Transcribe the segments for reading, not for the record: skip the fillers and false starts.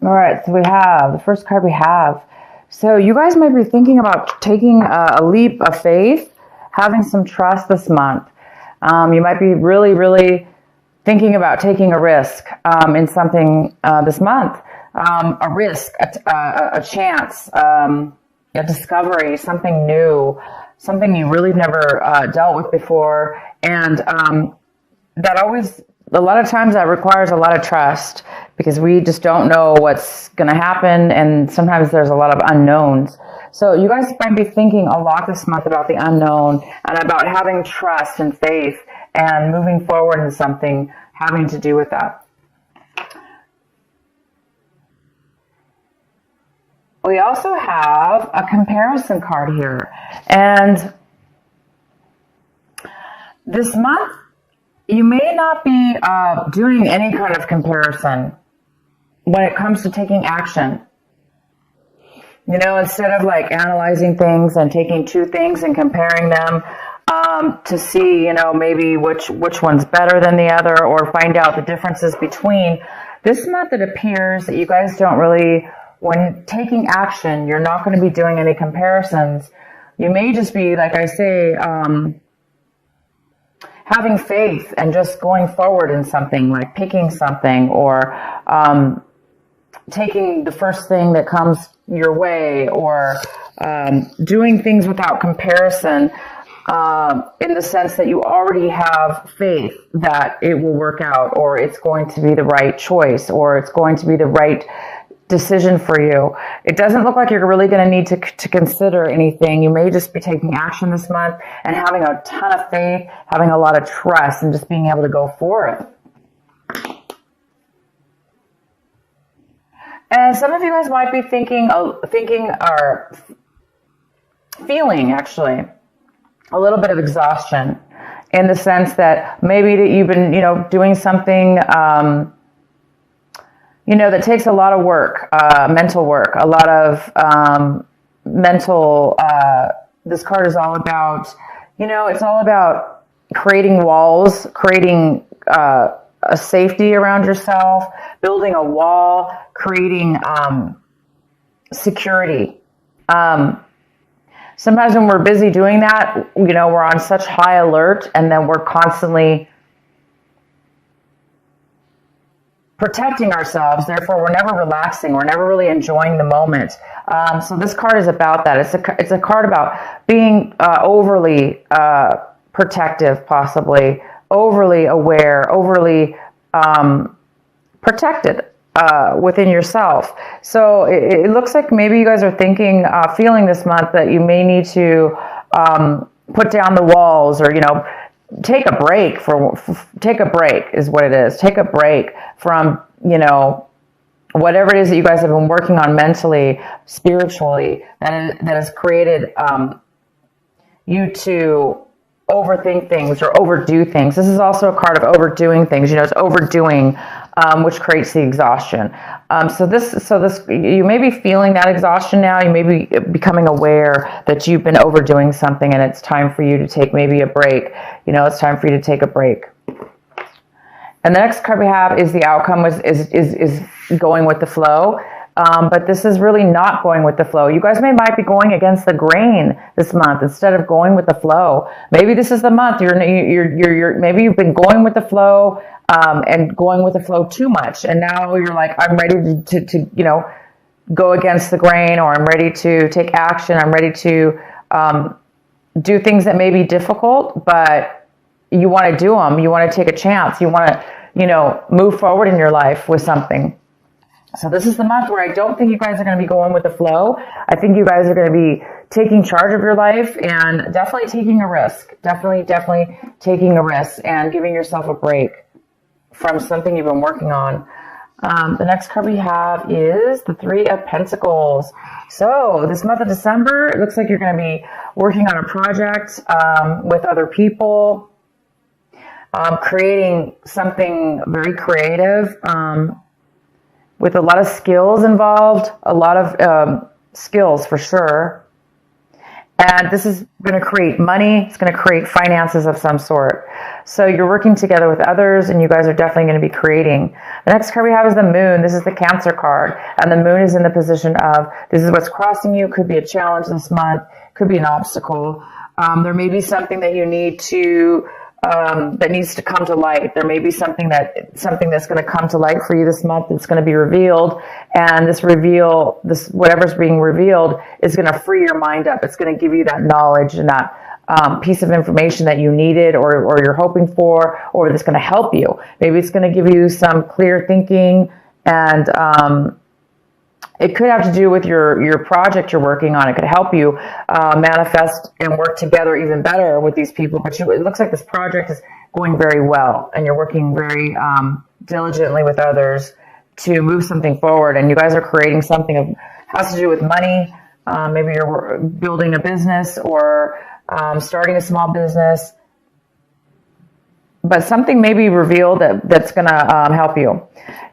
All right, so we have the first card we have. So you guys might be thinking about taking a leap of faith, having some trust this month. You might be really, really thinking about taking a risk in something this month. A risk, a chance, a discovery, something new, something you really never dealt with before. And that always, a lot of times that requires a lot of trust because we just don't know what's going to happen. And sometimes there's a lot of unknowns. So you guys might be thinking a lot this month about the unknown and about having trust and faith and moving forward in something having to do with that. We also have a comparison card here. And this month, you may not be doing any kind of comparison when it comes to taking action. You know, instead of like analyzing things and taking two things and comparing them to see, you know, maybe which one's better than the other or find out the differences between. This month it appears that you guys don't really, when taking action, you're not going to be doing any comparisons. You may just be, like I say, having faith and just going forward in something, like picking something or taking the first thing that comes your way or doing things without comparison in the sense that you already have faith that it will work out or it's going to be the right choice or it's going to be the right decision for you. It doesn't look like you're really going to need to consider anything. You may just be taking action this month and having a ton of faith, having a lot of trust, and just being able to go forth. And some of you guys might be thinking or feeling actually a little bit of exhaustion in the sense that maybe that you've been, you know, doing something you know, that takes a lot of work, mental work, a lot of mental, this card is all about, you know, it's all about creating walls, creating a safety around yourself, building a wall, creating security. Sometimes when we're busy doing that, you know, we're on such high alert and then we're constantly protecting ourselves, therefore we're never relaxing, we're never really enjoying the moment. So this card is about that. It's a card about being overly protective, possibly overly aware, overly protected within yourself. So it looks like maybe you guys are thinking, feeling this month that you may need to put down the walls or, you know, take a break is what it is. Take a break from, you know, whatever it is that you guys have been working on mentally, spiritually, that has created you to overthink things or overdo things. This is also a card of overdoing things. You know, it's overdoing, which creates the exhaustion. So this, you may be feeling that exhaustion now. You may be becoming aware that you've been overdoing something, and it's time for you to take maybe a break. You know, it's time for you to take a break. And the next card we have is the outcome is going with the flow. But this is really not going with the flow. You guys might be going against the grain this month instead of going with the flow. Maybe this is the month maybe you've been going with the flow and going with the flow too much, and now you're like, I'm ready to you know, go against the grain, or I'm ready to take action. I'm ready to do things that may be difficult, but you want to do them. You want to take a chance. You want to, you know, move forward in your life with something. So this is the month where I don't think you guys are going to be going with the flow. I think you guys are going to be taking charge of your life and definitely taking a risk. Definitely taking a risk and giving yourself a break from something you've been working on. The next card we have is the Three of Pentacles. So this month of December, it looks like you're going to be working on a project with other people, creating something very creative, with a lot of skills involved, a lot of skills for sure. And this is going to create money. It's going to create finances of some sort. So you're working together with others, and you guys are definitely going to be creating. The next card we have is the moon. This is the Cancer card. And the moon is in the position of, this is what's crossing you. Could be a challenge this month. Could be an obstacle. There may be something that you need to, that needs to come to light. There may be something that's going to come to light for you this month that's going to be revealed. And this whatever's being revealed is going to free your mind up. It's going to give you that knowledge and that piece of information that you needed or you're hoping for, or that's going to help you. Maybe it's going to give you some clear thinking, and it could have to do with your project you're working on. It could help you manifest and work together even better with these people. But it looks like this project is going very well, and you're working very diligently with others to move something forward. And you guys are creating something that has to do with money. Maybe you're building a business or starting a small business. But something may be revealed that's going to help you.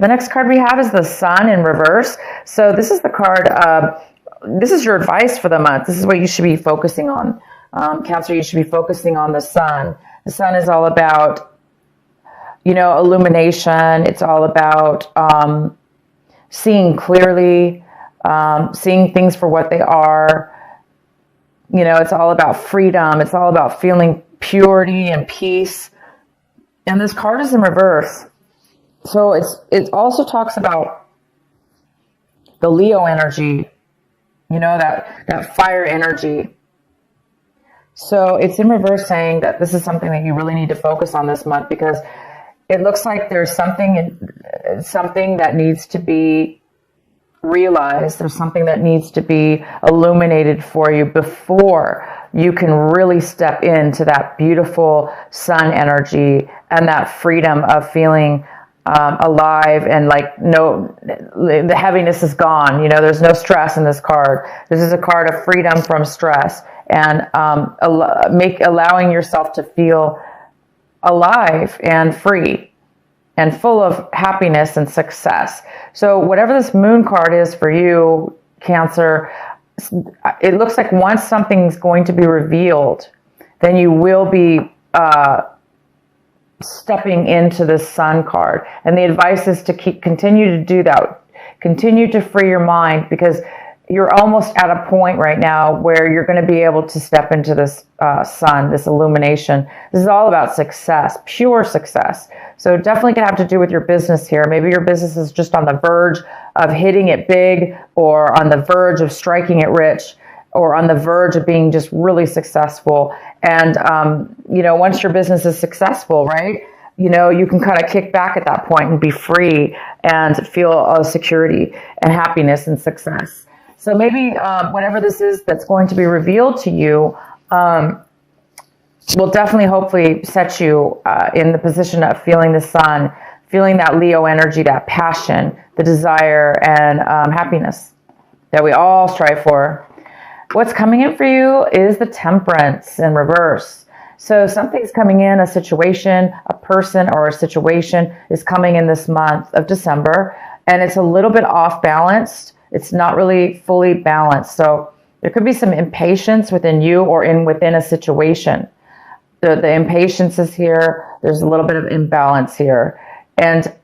The next card we have is the Sun in reverse. So this is the card, this is your advice for the month. This is what you should be focusing on. Cancer, you should be focusing on the Sun. The Sun is all about, illumination. It's all about seeing clearly, seeing things for what they are. It's all about freedom. It's all about feeling purity and peace. And this card is in reverse. So it also talks about the Leo energy, that fire energy. So it's in reverse, saying that this is something that you really need to focus on this month, because it looks like there's something that needs to be realized. There's something that needs to be illuminated for you before you can really step into that beautiful sun energy and that freedom of feeling alive, and the heaviness is gone. There's no stress in this card. This is a card of freedom from stress, and allowing yourself to feel alive and free and full of happiness and success. So whatever this moon card is for you, Cancer, it looks like once something's going to be revealed, then you will be stepping into the sun card. And the advice is to continue to do that. Continue to free your mind, because you're almost at a point right now where you're going to be able to step into this sun, this illumination. This is all about success, pure success. So definitely going to have to do with your business here. Maybe your business is just on the verge of hitting it big, or on the verge of striking it rich, or on the verge of being just really successful. And, once your business is successful, right, you can kind of kick back at that point and be free and feel security and happiness and success. So maybe whatever this is that's going to be revealed to you will definitely, hopefully, set you in the position of feeling the sun, feeling that Leo energy, that passion, the desire, and happiness that we all strive for. What's coming in for you is the Temperance in reverse. So something's coming in, a situation, a person or a situation is coming in this month of December, and it's a little bit off balanced. It's not really fully balanced. So there could be some impatience within you or within a situation. The impatience is here. There's a little bit of imbalance here. And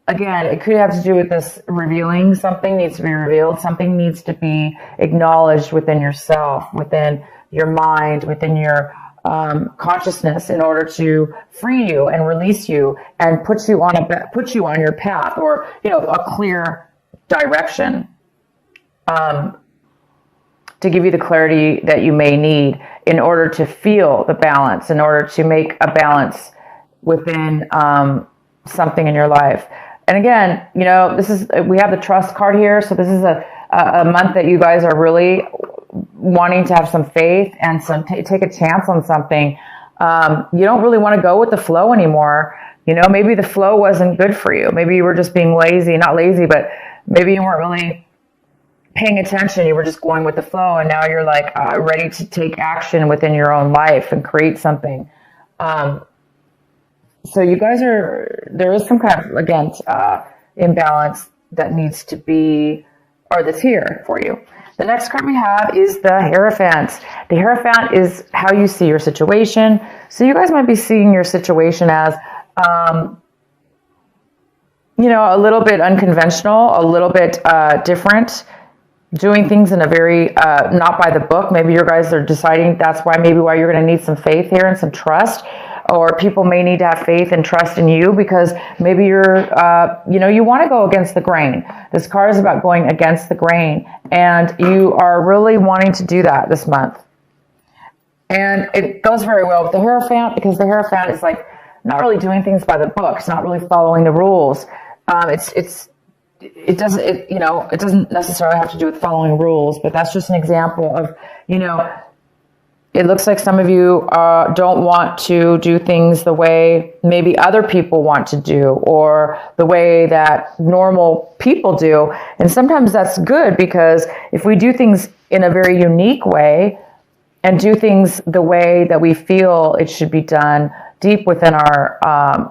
again, it could have to do with this revealing. Something needs to be revealed. Something needs to be acknowledged within yourself, within your mind, within your consciousness, in order to free you and release you and put you on your path, or a clear direction, to give you the clarity that you may need in order to feel the balance, in order to make a balance within something in your life. And again, we have the Trust card here. So this is a month that you guys are really wanting to have some faith and take a chance on something. You don't really want to go with the flow anymore. Maybe the flow wasn't good for you. Maybe you were just being lazy, not lazy, but maybe you weren't really paying attention. You were just going with the flow, and now you're ready to take action within your own life and create something. So you guys there is some kind of, again, imbalance that needs to be, or that's here for you. The next card we have is the Hierophant. The Hierophant is how you see your situation. So you guys might be seeing your situation as, a little bit unconventional, a little bit different, doing things in a very, not by the book. Maybe you guys are deciding why you're going to need some faith here and some trust. Or people may need to have faith and trust in you because maybe you're, you want to go against the grain. This card is about going against the grain, and you are really wanting to do that this month. And it goes very well with the Hierophant because the Hierophant is like not really doing things by the book. It's not really following the rules. It doesn't necessarily have to do with following rules, but that's just an example of, it looks like some of you don't want to do things the way maybe other people want to do or the way that normal people do. And sometimes that's good because if we do things in a very unique way and do things the way that we feel it should be done deep within our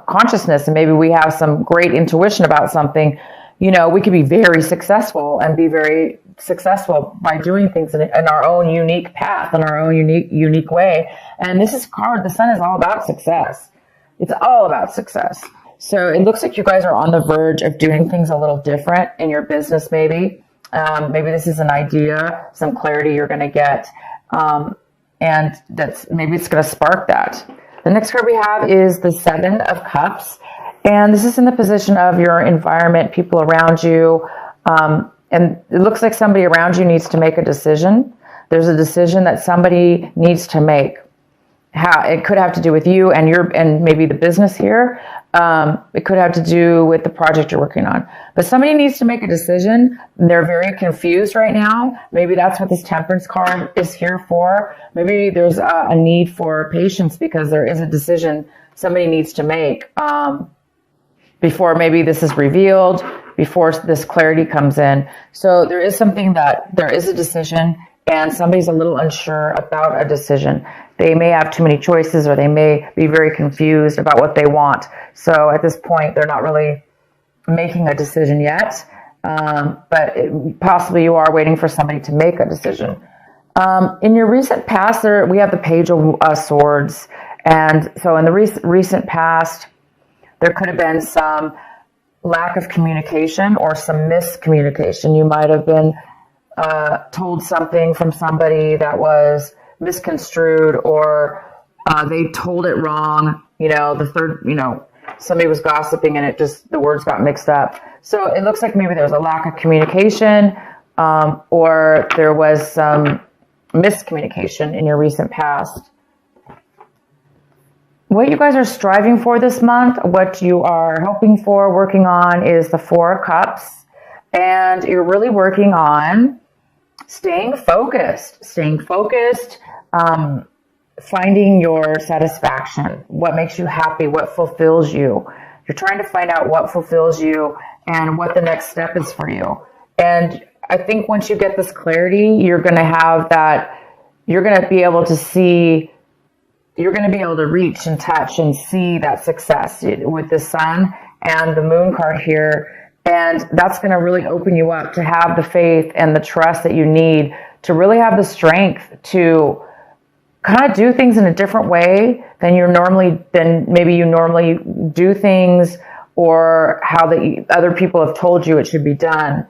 consciousness, and maybe we have some great intuition about something, we could be very successful and be very successful by doing things in our own unique path, in our own unique way. And this is card, the Sun is all about success. It's all about success. So it looks like you guys are on the verge of doing things a little different in your business, maybe. Maybe this is an idea, some clarity you're going to get. And maybe it's going to spark that. The next card we have is the Seven of Cups. And this is in the position of your environment, people around you. And it looks like somebody around you needs to make a decision. There's a decision that somebody needs to make. It could have to do with you and maybe the business here. It could have to do with the project you're working on. But somebody needs to make a decision. They're very confused right now. Maybe that's what this Temperance card is here for. Maybe there's a need for patience because there is a decision somebody needs to make before maybe this is revealed, before this clarity comes in. So there is there is a decision and somebody's a little unsure about a decision. They may have too many choices or they may be very confused about what they want. So at this point, they're not really making a decision yet. But possibly you are waiting for somebody to make a decision. In your recent past, we have the Page of Swords. And so in the recent past, there could have been some lack of communication or some miscommunication. You might have been told something from somebody that was misconstrued, or they told it wrong. Somebody was gossiping and the words got mixed up. So it looks like maybe there was a lack of communication, or there was some miscommunication in your recent past. What you guys are striving for this month, what you are hoping for, working on, is the Four of Cups. And you're really working on staying focused, finding your satisfaction, what makes you happy, what fulfills you. You're trying to find out what fulfills you and what the next step is for you. And I think once you get this clarity, you're going to be able to see, you're going to be able to reach and touch and see that success with the Sun and the Moon card here. And that's going to really open you up to have the faith and the trust that you need to really have the strength to kind of do things in a different way than maybe you normally do things, or how other people have told you it should be done.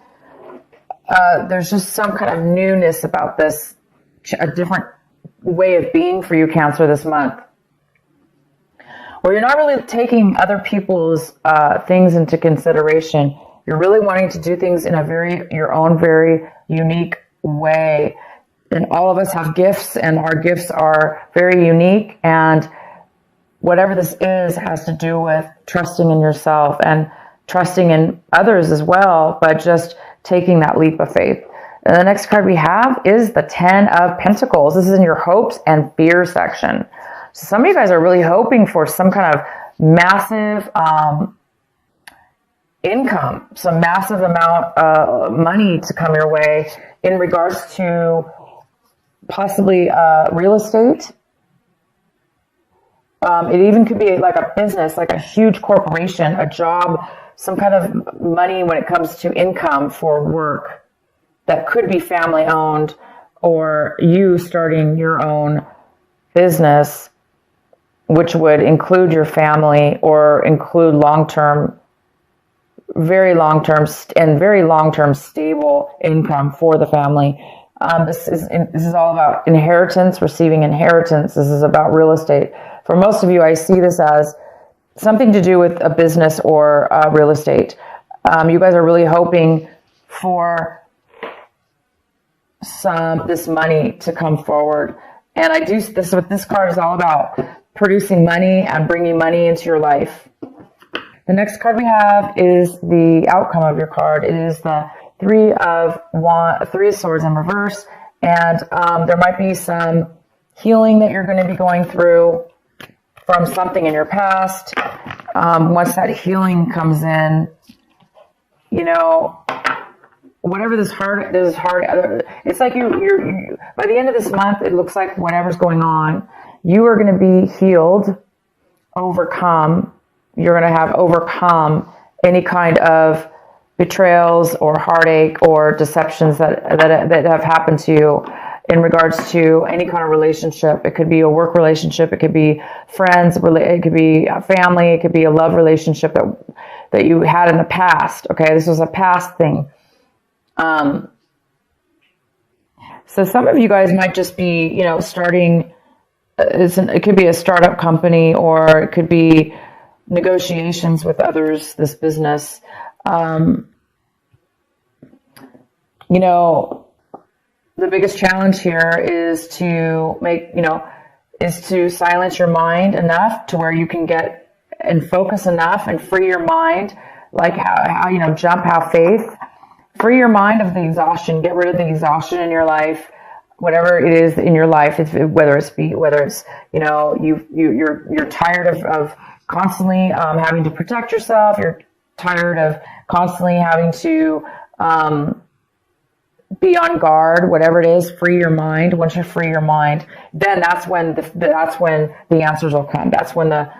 There's just some kind of newness about this, a different way of being for you, Cancer, this month, where you're not really taking other people's things into consideration. You're really wanting to do things in your own very unique way. And all of us have gifts, and our gifts are very unique. And whatever this is has to do with trusting in yourself and trusting in others as well, but just taking that leap of faith. And the next card we have is the Ten of Pentacles. This is in your hopes and fears section. So some of you guys are really hoping for some kind of massive income, some massive amount of money to come your way in regards to possibly real estate. It even could be like a business, like a huge corporation, a job, some kind of money when it comes to income for work. that could be family owned, or you starting your own business, which would include your family or include very long-term stable income for the family. This is all about inheritance, receiving inheritance. This is about real estate. For most of you, I see this as something to do with a business or real estate. You guys are really hoping for this money to come forward. And what this card is all about, producing money and bringing money into your life. The next card we have is the outcome of your card. It is the Three of Swords in reverse. And there might be some healing that you're going to be going through from something in your past. Once that healing comes in, whatever this hard, it's like you're by the end of this month, it looks like whatever's going on, you are going to be healed, overcome. You're going to have overcome any kind of betrayals or heartache or deceptions that have happened to you in regards to any kind of relationship. It could be a work relationship. It could be friends. It could be a family. It could be a love relationship that you had in the past. Okay, this was a past thing. So some of you guys might just be, starting. It could be a startup company, or it could be negotiations with others. This business. The biggest challenge here is to silence your mind enough to where you can get and focus enough and free your mind, like how have faith, free your mind of the exhaustion, get rid of the exhaustion in your life, whatever it is in your life, whether it's you're tired of constantly having to protect yourself, you're tired of constantly having to be on guard, whatever it is, free your mind. Once you free your mind, then that's when the answers will come. That's when the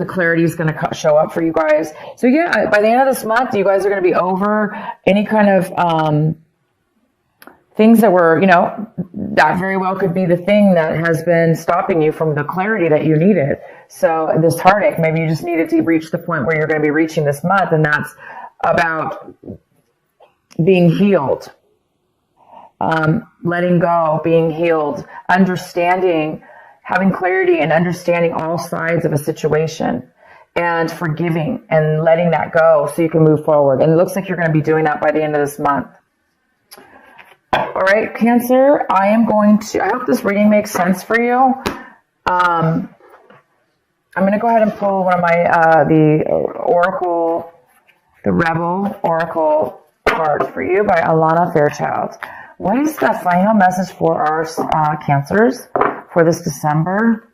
clarity is going to show up for you guys. So yeah, by the end of this month, you guys are going to be over any kind of things that were, that very well could be the thing that has been stopping you from the clarity that you needed. So this heartache, maybe you just needed to reach the point where you're going to be reaching this month, and that's about being healed. Letting go, being healed, understanding, having clarity and understanding all sides of a situation, and forgiving and letting that go so you can move forward. And it looks like you're going to be doing that by the end of this month. All right, Cancer, I hope this reading makes sense for you. I'm going to go ahead and pull one of my, the Rebel Oracle card for you by Alana Fairchild. What is the final message for our Cancers for this December?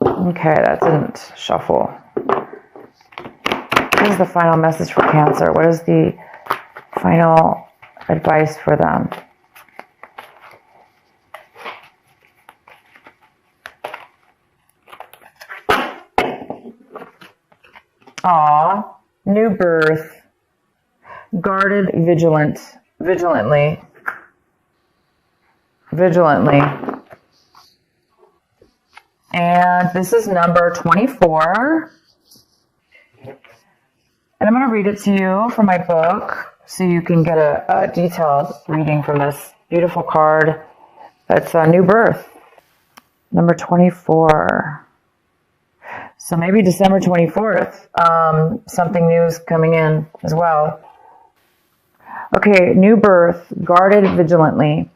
Okay, that didn't shuffle. What is the final message for Cancer? What is the final advice for them? Aw, new birth. Guarded vigilantly. And this is number 24. And I'm going to read it to you from my book so you can get a detailed reading from this beautiful card. That's a new birth. Number 24. So maybe December 24th, something new is coming in as well. Okay, new birth, guarded vigilantly.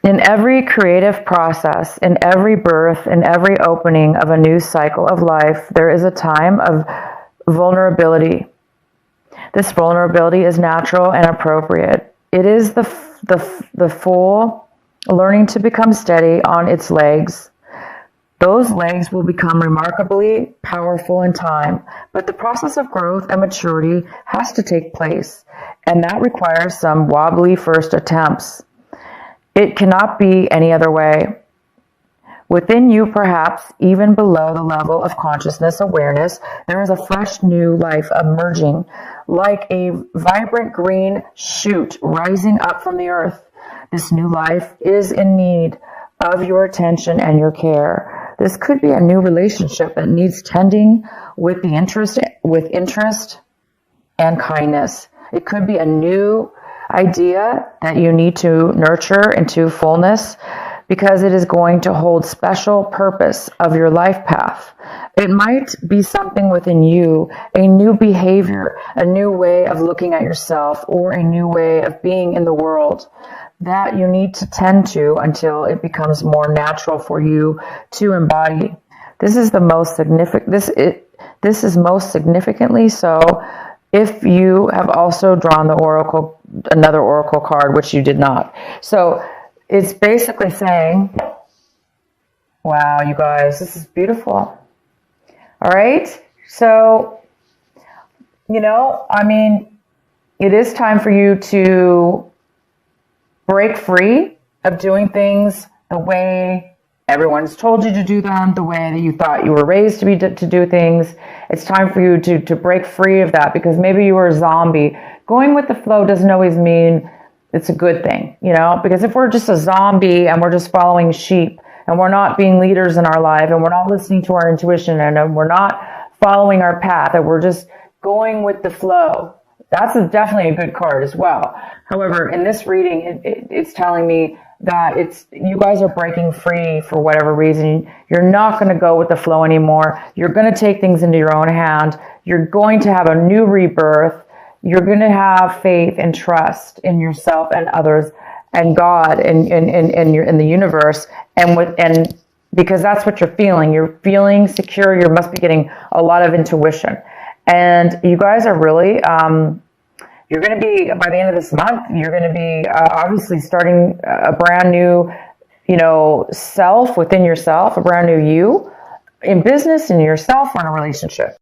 In every creative process, in every birth, in every opening of a new cycle of life, there is a time of vulnerability. This vulnerability is natural and appropriate. It is the foal learning to become steady on its legs. Those legs will become remarkably powerful in time, but the process of growth and maturity has to take place, and that requires some wobbly first attempts. It cannot be any other way. Within you, perhaps even below the level of consciousness awareness, there is a fresh new life emerging, like a vibrant green shoot rising up from the earth. This new life is in need of your attention and your care. This could be a new relationship that needs tending with interest and kindness. It could be a new idea that you need to nurture into fullness, because it is going to hold special purpose of your life path. It might be something within you, a new behavior, a new way of looking at yourself, or a new way of being in the world that you need to tend to until it becomes more natural for you to embody. This is the most significant. This is most significantly so if you have also drawn another oracle card, which you did not. So it's basically saying, wow, you guys, this is beautiful. All right. So, it is time for you to break free of doing things the way everyone's told you to do them, the way that you thought you were raised to do things. It's time for you to break free of that, because maybe you were a zombie. Going with the flow doesn't always mean it's a good thing, because if we're just a zombie and we're just following sheep and we're not being leaders in our life and we're not listening to our intuition and we're not following our path and we're just going with the flow, that's definitely a good card as well. However, in this reading, it's telling me that you guys are breaking free for whatever reason. You're not going to go with the flow anymore. You're going to take things into your own hand. You're going to have a new rebirth. You're going to have faith and trust in yourself and others and God and in the universe, and because that's what you're feeling. You're feeling secure. You must be getting a lot of intuition, and you guys are really you're going to be, by the end of this month, you're going to be obviously starting a brand new self within yourself, a brand new you in business, in yourself, or in a relationship.